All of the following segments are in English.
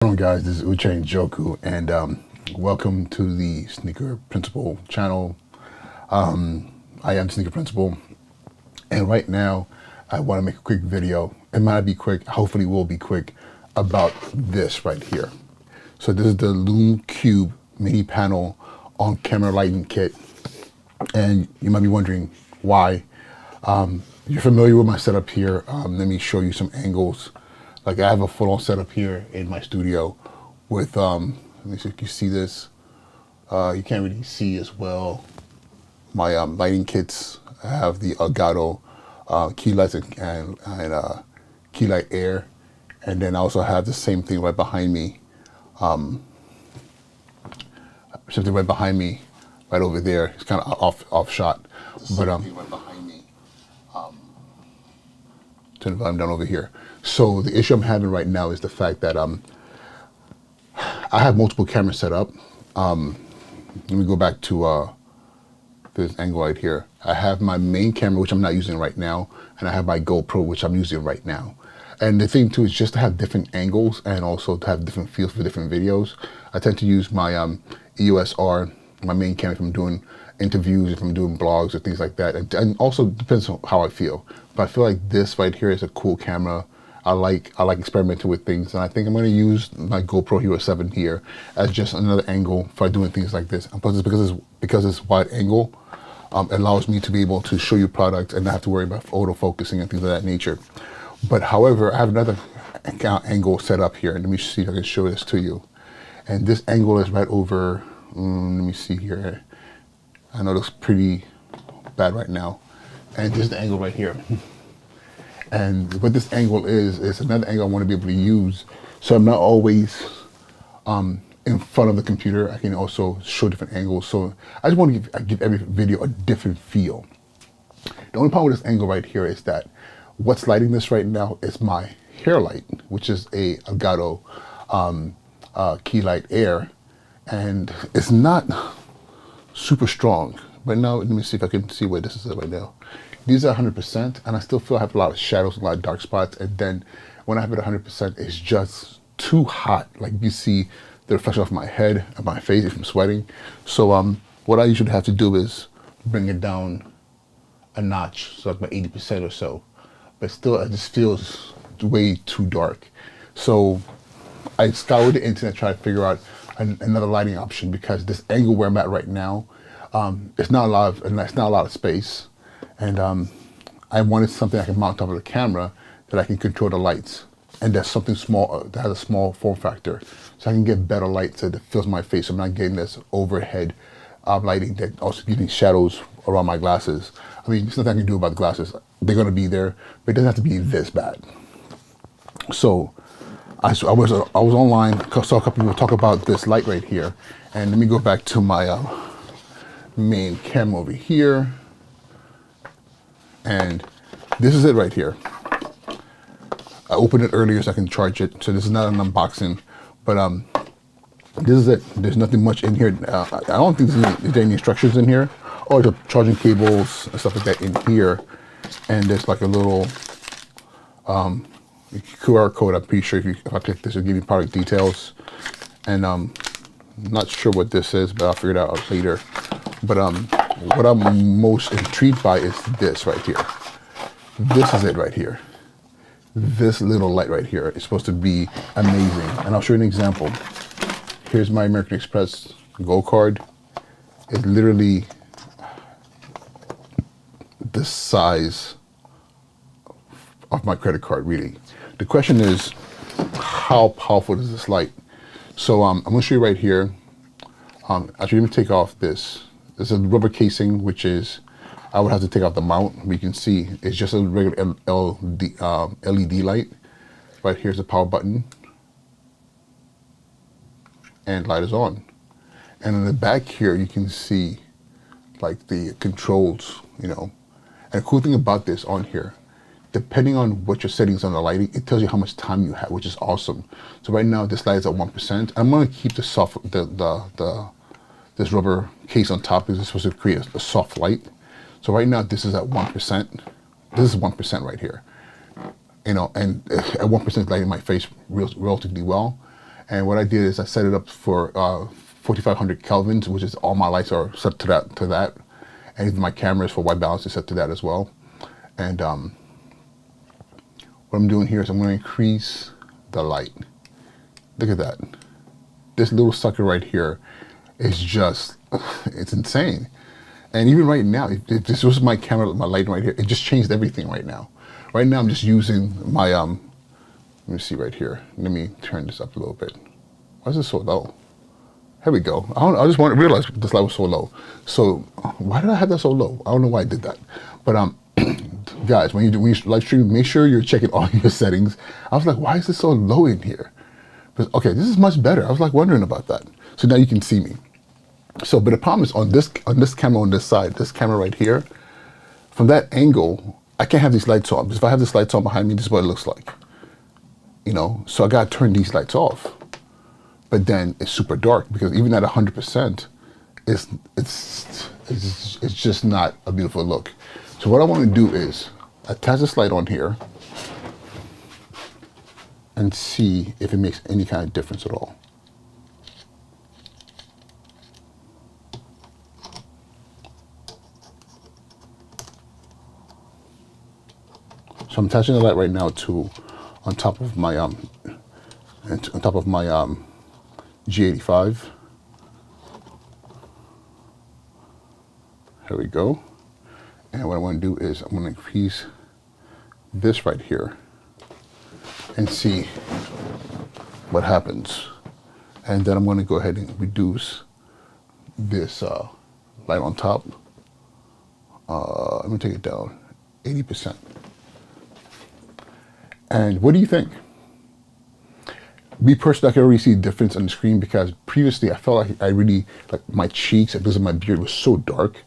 Hello guys, this is Uche Joku, and welcome to the Sneaker Principal channel. I am Sneaker Principal, and right now I want to make a quick video. It might be quick, hopefully it will be quick, about this right here. So this is the Lumecube mini panel on camera lighting kit, and you might be wondering why. You're familiar with my setup here. Let me show you some angles. Like I have a full-on setup here in my studio with, let me see if you can see this. You can't really see as well. My lighting kits, I have the Elgato key lights and key light air. And then I also have the same thing right behind me. Something right behind me, right over there. It's kind of off shot. But right behind me. Turn the volume down over here. So the issue I'm having right now is the fact that I have multiple cameras set up. Let me go back to this angle right here. I have my main camera, which I'm not using right now, and I have my GoPro, which I'm using right now. And the thing too is just to have different angles and also to have different feels for different videos. I tend to use my EOS R, my main camera, if I'm doing interviews, if I'm doing blogs or things like that. And also depends on how I feel. But I feel like this right here is a cool camera. I like experimenting with things, and I think I'm going to use my GoPro Hero 7 here as just another angle for doing things like this. And plus, because it's wide angle, it allows me to be able to show you products and not have to worry about auto focusing and things of that nature. But however, I have another angle set up here, and let me see if I can show this to you. And this angle is right over. Let me see here. I know it looks pretty bad right now, and this is the angle right here. And what this angle is another angle I want to be able to use, so I'm not always in front of the computer. I can also show different angles. So I just want to give every video a different feel. The only problem with this angle right here is that what's lighting this right now is my hair light, which is a Elgato key light air, and it's not super strong. But now let me see if I can see where this is at right now. These are 100%, and I still feel I have a lot of shadows, a lot of dark spots. And then when I have it 100%, it's just too hot. Like you see the reflection off my head and my face if I'm sweating. So what I usually have to do is bring it down a notch, so like about 80% or so. But still, it just feels way too dark. So I scoured the internet, tried to figure out another lighting option, because this angle where I'm at right now, it's not a lot of space. And I wanted something I can mount top of the camera that I can control the lights, and that's something small that has a small form factor, so I can get better light so that fills my face. I'm not getting this overhead lighting that also gives me shadows around my glasses. I mean, there's nothing I can do about the glasses. They're gonna be there, but it doesn't have to be this bad. So I was online, saw a couple people talk about this light right here, and let me go back to my main camera over here. And this is it right here. I opened it earlier so I can charge it. So this is not an unboxing, but this is it. There's nothing much in here. I don't think there's any instructions in here, or the charging cables and stuff like that in here. And there's like a little QR code. I'm pretty sure if I click this, it'll give me product details. And I'm not sure what this is, but I'll figure it out later. But what I'm most intrigued by is this right here. This is it right here. This little light right here is supposed to be amazing. And I'll show you an example. Here's my American Express Gold card. It's literally the size of my credit card, really. The question is, how powerful is this light? So I'm gonna show you right here. Actually, let me take off this. It's a rubber casing, which is, I would have to take out the mount. We can see it's just a regular LED light. Right here's the power button, and light is on. And in the back here, you can see like the controls, you know. And the cool thing about this on here, depending on what your settings on the lighting, it tells you how much time you have, which is awesome. So right now this light is at 1%. I'm gonna keep the this rubber case on top because it's supposed to create a soft light. So right now this is at 1%. This is 1% right here. You know, and at 1% lighting my face relatively well. And what I did is I set it up for 4500 kelvins, which is all my lights are set to that, and even my cameras for white balance is set to that as well. And what I'm doing here is I'm going to increase the light. Look at that. This little sucker right here is just, it's insane. And even right now, if this was my camera, my light right here, it just changed everything right now. Right now I'm just using my, let me see right here. Let me turn this up a little bit. Why is this so low? Here we go. I just want to realize this light was so low. So why did I have that so low? I don't know why I did that. But guys, when you live stream, make sure you're checking all your settings. I was like, why is this so low in here? But, okay, this is much better. I was like wondering about that. So now you can see me. So, but the problem is on this camera on this side, this camera right here, from that angle, I can't have these lights on. Because if I have this lights on behind me, this is what it looks like. You know, so I gotta turn these lights off. But then it's super dark because even at 100%, it's just not a beautiful look. So what I want to do is attach this light on here and see if it makes any kind of difference at all. So I'm attaching the light right now to on top of my G85. There we go. And what I want to do is I'm going to increase this right here and see what happens. And then I'm going to go ahead and reduce this light on top. I'm going to take it down 80%. And what do you think? Me personally, I can already see the difference on the screen because previously I felt like I really, like my cheeks, because of my beard was so dark.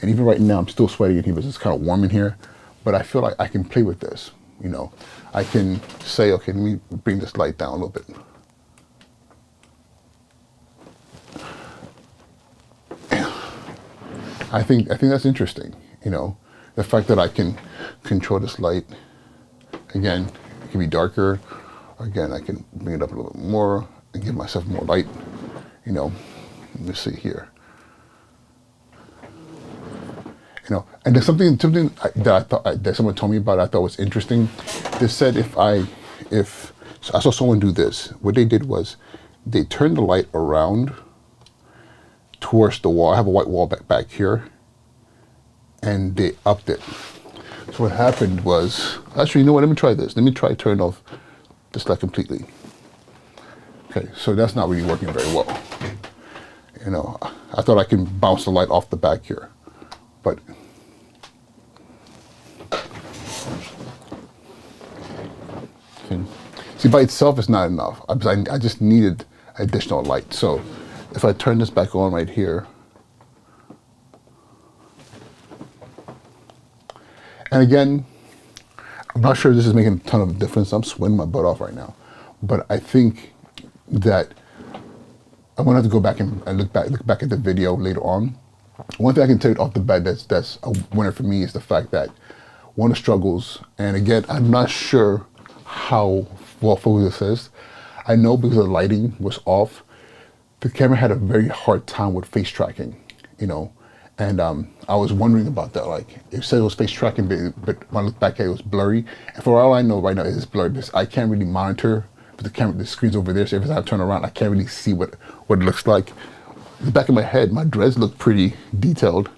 And even right now, I'm still sweating in here because it's kind of warm in here. But I feel like I can play with this, you know. I can say, okay, let me bring this light down a little bit. I think that's interesting, you know. The fact that I can control this light. Again, it can be darker. Again, I can bring it up a little bit more and give myself more light, you know. Let me see here. You know, and there's something that I thought that someone told me about I thought was interesting. They said so I saw someone do this. What they did was they turned the light around towards the wall. I have a white wall back here, and they upped it. So what happened was, actually, you know what? Let me try this. Let me try turn off this light completely. Okay, so that's not really working very well. You know, I thought I can bounce the light off the back here, but see, by itself it's not enough. I just needed additional light. So if I turn this back on right here, and again, I'm not sure this is making a ton of difference. I'm sweating my butt off right now, but I think that I'm gonna have to go back and look back at the video later on. One thing I can tell you off the bat that's a winner for me is the fact that one of the struggles, and again, I'm not sure how well focused this is. I know because the lighting was off, the camera had a very hard time with face tracking, you know. And I was wondering about that. Like, it said it was face tracking, but when I look back at it, it was blurry. And for all I know right now, it is blurry because I can't really monitor. But the screen's over there, so every time I turn around, I can't really see what it looks like. The back of my head, my dreads look pretty detailed.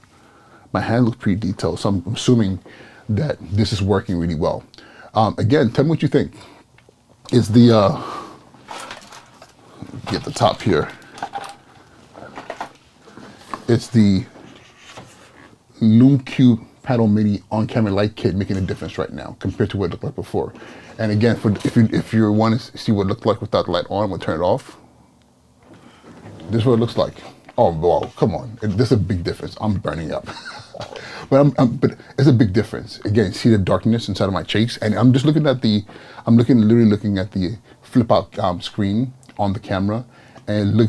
My hand looks pretty detailed. So I'm assuming that this is working really well. Again, tell me what you think. Is the get the top here. It's the Lumecube panel mini on-camera light kit making a difference right now compared to what it looked like before. And again, if you want to see what it looked like without the light on, we'll turn it off. This is what it looks like. Oh, wow, come on. There's a big difference. I'm burning up. but it's a big difference. Again, see the darkness inside of my cheeks? And I'm just looking at literally looking at the flip out screen on the camera, and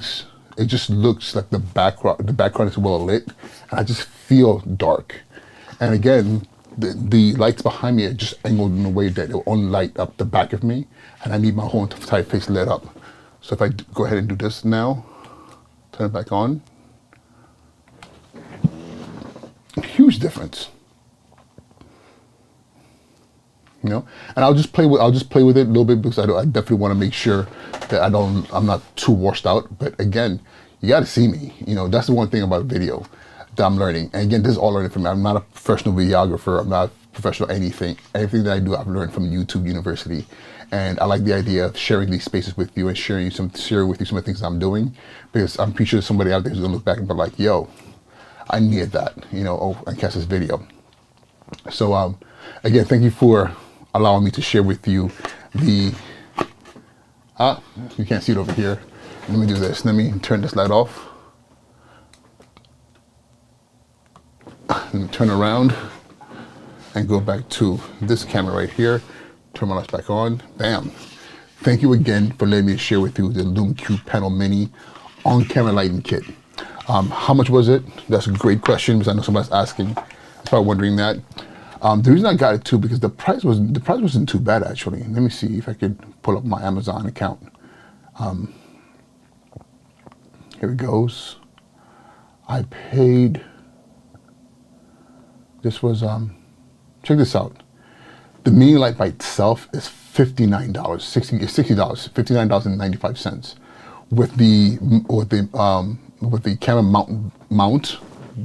it just looks like the background is well lit, and I just feel dark. And again, the lights behind me are just angled in a way that it will only light up the back of me, and I need my whole entire face lit up. So if I go ahead and do this now, turn it back on, huge difference. You know, and I'll just play with it a little bit because I definitely want to make sure that I'm not too washed out. But again, you got to see me. You know, that's the one thing about video that I'm learning. And again, this is all learning from me. I'm not a professional videographer. I'm not a professional anything. Everything that I do, I've learned from YouTube University. And I like the idea of sharing these spaces with you and sharing with you some of the things I'm doing, because I'm pretty sure somebody out there who's gonna look back and be like, yo, I needed that, you know, and catch this video. So again, thank you for allowing me to share with you the, you can't see it over here. Let me do this. Let me turn this light off. Let me turn around and go back to this camera right here. Turn my lights back on. Bam. Thank you again for letting me share with you the Lumecube Panel Mini on-camera lighting kit. How much was it? That's a great question, because I know somebody's asking. Probably wondering that. The reason I got it too, because the price wasn't too bad actually. Let me see if I could pull up my Amazon account. Here it goes. I paid. This was check this out. The mini light by itself is $59, $60, $59.95 with the camera mount,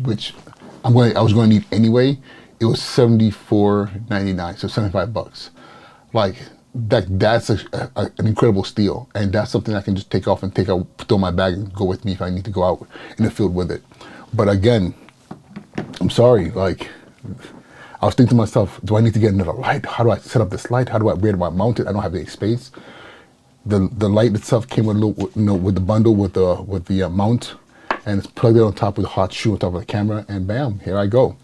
which I was going to need anyway. It was $74.99, so $75. Like that's an incredible steal, and that's something I can just take off and throw in my bag and go with me if I need to go out in the field with it. But again, I'm sorry, like, I was thinking to myself, do I need to get another light? How do I set up this light? Where do I mount it? I don't have any space. The light itself came with with the bundle with the mount, and it's plugged in on top with a hot shoe on top of the camera, and bam, here I go.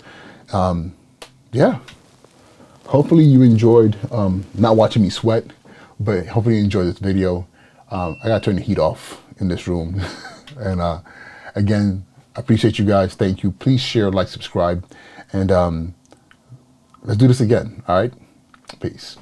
Yeah. Hopefully you enjoyed not watching me sweat, but hopefully you enjoyed this video. I gotta turn the heat off in this room, and again, I appreciate you guys. Thank you. Please share, like, subscribe, and let's do this again. All right. Peace.